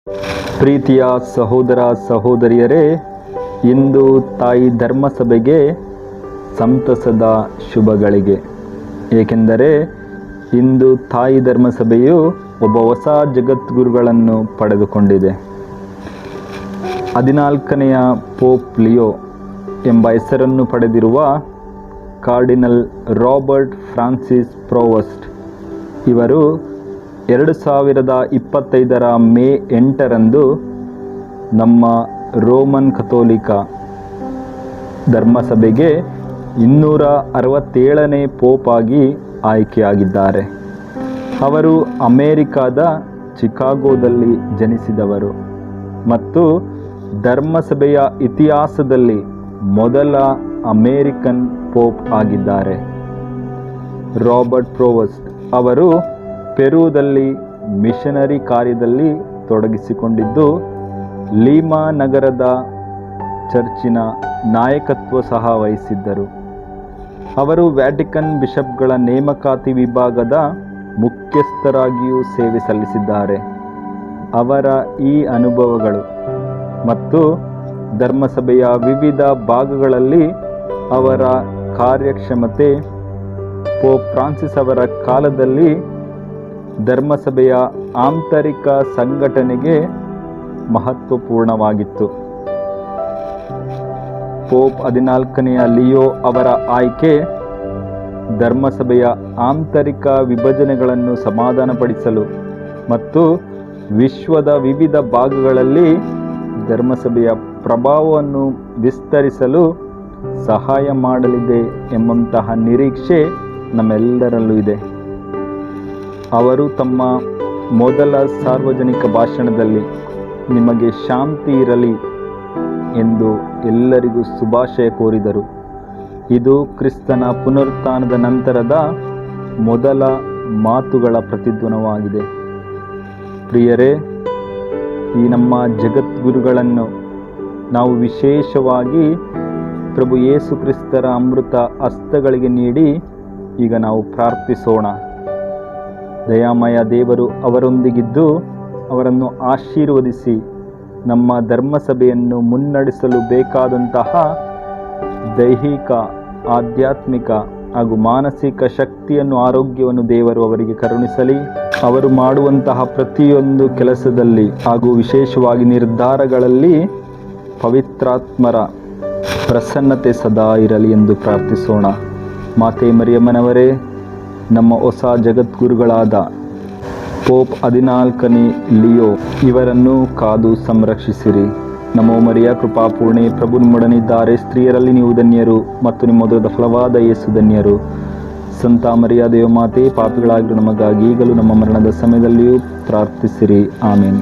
ಪ್ರೀತಿಯ ಸಹೋದರ ಸಹೋದರಿಯರೇ, ಇಂದು ತಾಯಿ ಧರ್ಮಸಭೆಗೆ ಸಂತಸದ ಶುಭಗಳಿಗೆ. ಏಕೆಂದರೆ ಇಂದು ತಾಯಿ ಧರ್ಮಸಭೆಯು ಒಬ್ಬ ಹೊಸ ಜಗದ್ಗುರುಗಳನ್ನು ಪಡೆದುಕೊಂಡಿದೆ. 14ನೆಯ ಪೋಪ್ ಲಿಯೋ ಎಂಬ ಹೆಸರನ್ನು ಪಡೆದಿರುವ ಕಾರ್ಡಿನಲ್ ರಾಬರ್ಟ್ ಫ್ರಾನ್ಸಿಸ್ ಪ್ರೋವಸ್ಟ್ ಇವರು 2025 ಮೇ 8 ನಮ್ಮ ರೋಮನ್ ಕಥೋಲಿಕ ಧರ್ಮಸಭೆಗೆ 267ನೇ ಪೋಪ್ ಆಗಿ ಆಯ್ಕೆಯಾಗಿದ್ದಾರೆ. ಅವರು ಅಮೇರಿಕಾದ ಚಿಕಾಗೋದಲ್ಲಿ ಜನಿಸಿದವರು ಮತ್ತು ಧರ್ಮಸಭೆಯ ಇತಿಹಾಸದಲ್ಲಿ ಮೊದಲ ಅಮೇರಿಕನ್ ಪೋಪ್ ಆಗಿದ್ದಾರೆ. ರಾಬರ್ಟ್ ಪ್ರೋವಸ್ಟ್ ಅವರು ಪೆರುದಲ್ಲಿ ಮಿಷನರಿ ಕಾರ್ಯದಲ್ಲಿ ತೊಡಗಿಸಿಕೊಂಡಿದ್ದು, ಲೀಮಾ ನಗರದ ಚರ್ಚಿನ ನಾಯಕತ್ವ ಸಹ ವಹಿಸಿದ್ದರು. ಅವರು ವ್ಯಾಟಿಕನ್ ಬಿಷಪ್ಗಳ ನೇಮಕಾತಿ ವಿಭಾಗದ ಮುಖ್ಯಸ್ಥರಾಗಿಯೂ ಸೇವೆ ಸಲ್ಲಿಸಿದ್ದಾರೆ. ಅವರ ಈ ಅನುಭವಗಳು ಮತ್ತು ಧರ್ಮಸಭೆಯ ವಿವಿಧ ಭಾಗಗಳಲ್ಲಿ ಅವರ ಕಾರ್ಯಕ್ಷಮತೆ ಪೋಪ್ ಫ್ರಾನ್ಸಿಸ್ ಅವರ ಕಾಲದಲ್ಲಿ ಧರ್ಮಸಭೆಯ ಆಂತರಿಕ ಸಂಘಟನೆಗೆ ಮಹತ್ವಪೂರ್ಣವಾಗಿತ್ತು. ಪೋಪ್ 14ನೆಯ ಲಿಯೋ ಅವರ ಆಯ್ಕೆ ಧರ್ಮಸಭೆಯ ಆಂತರಿಕ ವಿಭಜನೆಗಳನ್ನು ಸಮಾಧಾನಪಡಿಸಲು ಮತ್ತು ವಿಶ್ವದ ವಿವಿಧ ಭಾಗಗಳಲ್ಲಿ ಧರ್ಮಸಭೆಯ ಪ್ರಭಾವವನ್ನು ವಿಸ್ತರಿಸಲು ಸಹಾಯ ಮಾಡಲಿದೆ ಎಂಬಂತಹ ನಿರೀಕ್ಷೆ ನಮ್ಮೆಲ್ಲರಲ್ಲೂ ಇದೆ. ಅವರು ತಮ್ಮ ಮೊದಲ ಸಾರ್ವಜನಿಕ ಭಾಷಣದಲ್ಲಿ ನಿಮಗೆ ಶಾಂತಿ ಇರಲಿ ಎಂದು ಎಲ್ಲರಿಗೂ ಶುಭಾಶಯ ಕೋರಿದರು. ಇದು ಕ್ರಿಸ್ತನ ಪುನರುತ್ಥಾನದ ನಂತರದ ಮೊದಲ ಮಾತುಗಳ ಪ್ರತಿಧ್ವನವಾಗಿದೆ. ಪ್ರಿಯರೇ, ಈ ನಮ್ಮ ಜಗದ್ಗುರುಗಳನ್ನು ನಾವು ವಿಶೇಷವಾಗಿ ಪ್ರಭು ಯೇಸು ಕ್ರಿಸ್ತರ ಅಮೃತ ಹಸ್ತಗಳಿಗೆ ನೀಡಿ ಈಗ ನಾವು ಪ್ರಾರ್ಥಿಸೋಣ. ದಯಾಮಯ ದೇವರು ಅವರೊಂದಿಗಿದ್ದು ಅವರನ್ನು ಆಶೀರ್ವದಿಸಿ ನಮ್ಮ ಧರ್ಮಸಭೆಯನ್ನು ಮುನ್ನಡೆಸಲು ಬೇಕಾದಂತಹ ದೈಹಿಕ, ಆಧ್ಯಾತ್ಮಿಕ ಹಾಗೂ ಮಾನಸಿಕ ಶಕ್ತಿಯನ್ನು, ಆರೋಗ್ಯವನ್ನು ದೇವರು ಅವರಿಗೆ ಕರುಣಿಸಲಿ. ಅವರು ಮಾಡುವಂತಹ ಪ್ರತಿಯೊಂದು ಕೆಲಸದಲ್ಲಿ ಹಾಗೂ ವಿಶೇಷವಾಗಿ ನಿರ್ಧಾರಗಳಲ್ಲಿ ಪವಿತ್ರಾತ್ಮರ ಪ್ರಸನ್ನತೆ ಸದಾ ಇರಲಿ ಎಂದು ಪ್ರಾರ್ಥಿಸೋಣ. ಮಾತೆ ಮರಿಯಮ್ಮನವರೇ, ನಮ್ಮ ಹೊಸ ಜಗದ್ಗುರುಗಳಾದ ಪೋಪ್ 14ನೇ ಲಿಯೋ ಇವರನ್ನು ಕಾದು ಸಂರಕ್ಷಿಸಿರಿ. ನಮೋ ಮರಿಯ ಕೃಪಾಪೂರ್ಣೆ, ಪ್ರಭು ನಿಮ್ಮೊಡನಿದ್ದಾರೆ, ಸ್ತ್ರೀಯರಲ್ಲಿ ನೀವು ಧನ್ಯರು ಮತ್ತು ನಿಮ್ಮ ಉದರದ ಫಲವಾದ ಯೇಸು ಧನ್ಯರು. ಸಂತ ಮರಿಯ ದೇವಮಾತೆ, ಪಾಪಿಗಳಾಗಿರುವ ನಮಗಾಗಿ ಈಗಲೂ ನಮ್ಮ ಮರಣದ ಸಮಯದಲ್ಲಿಯೂ ಪ್ರಾರ್ಥಿಸಿರಿ. ಆಮೇನ್.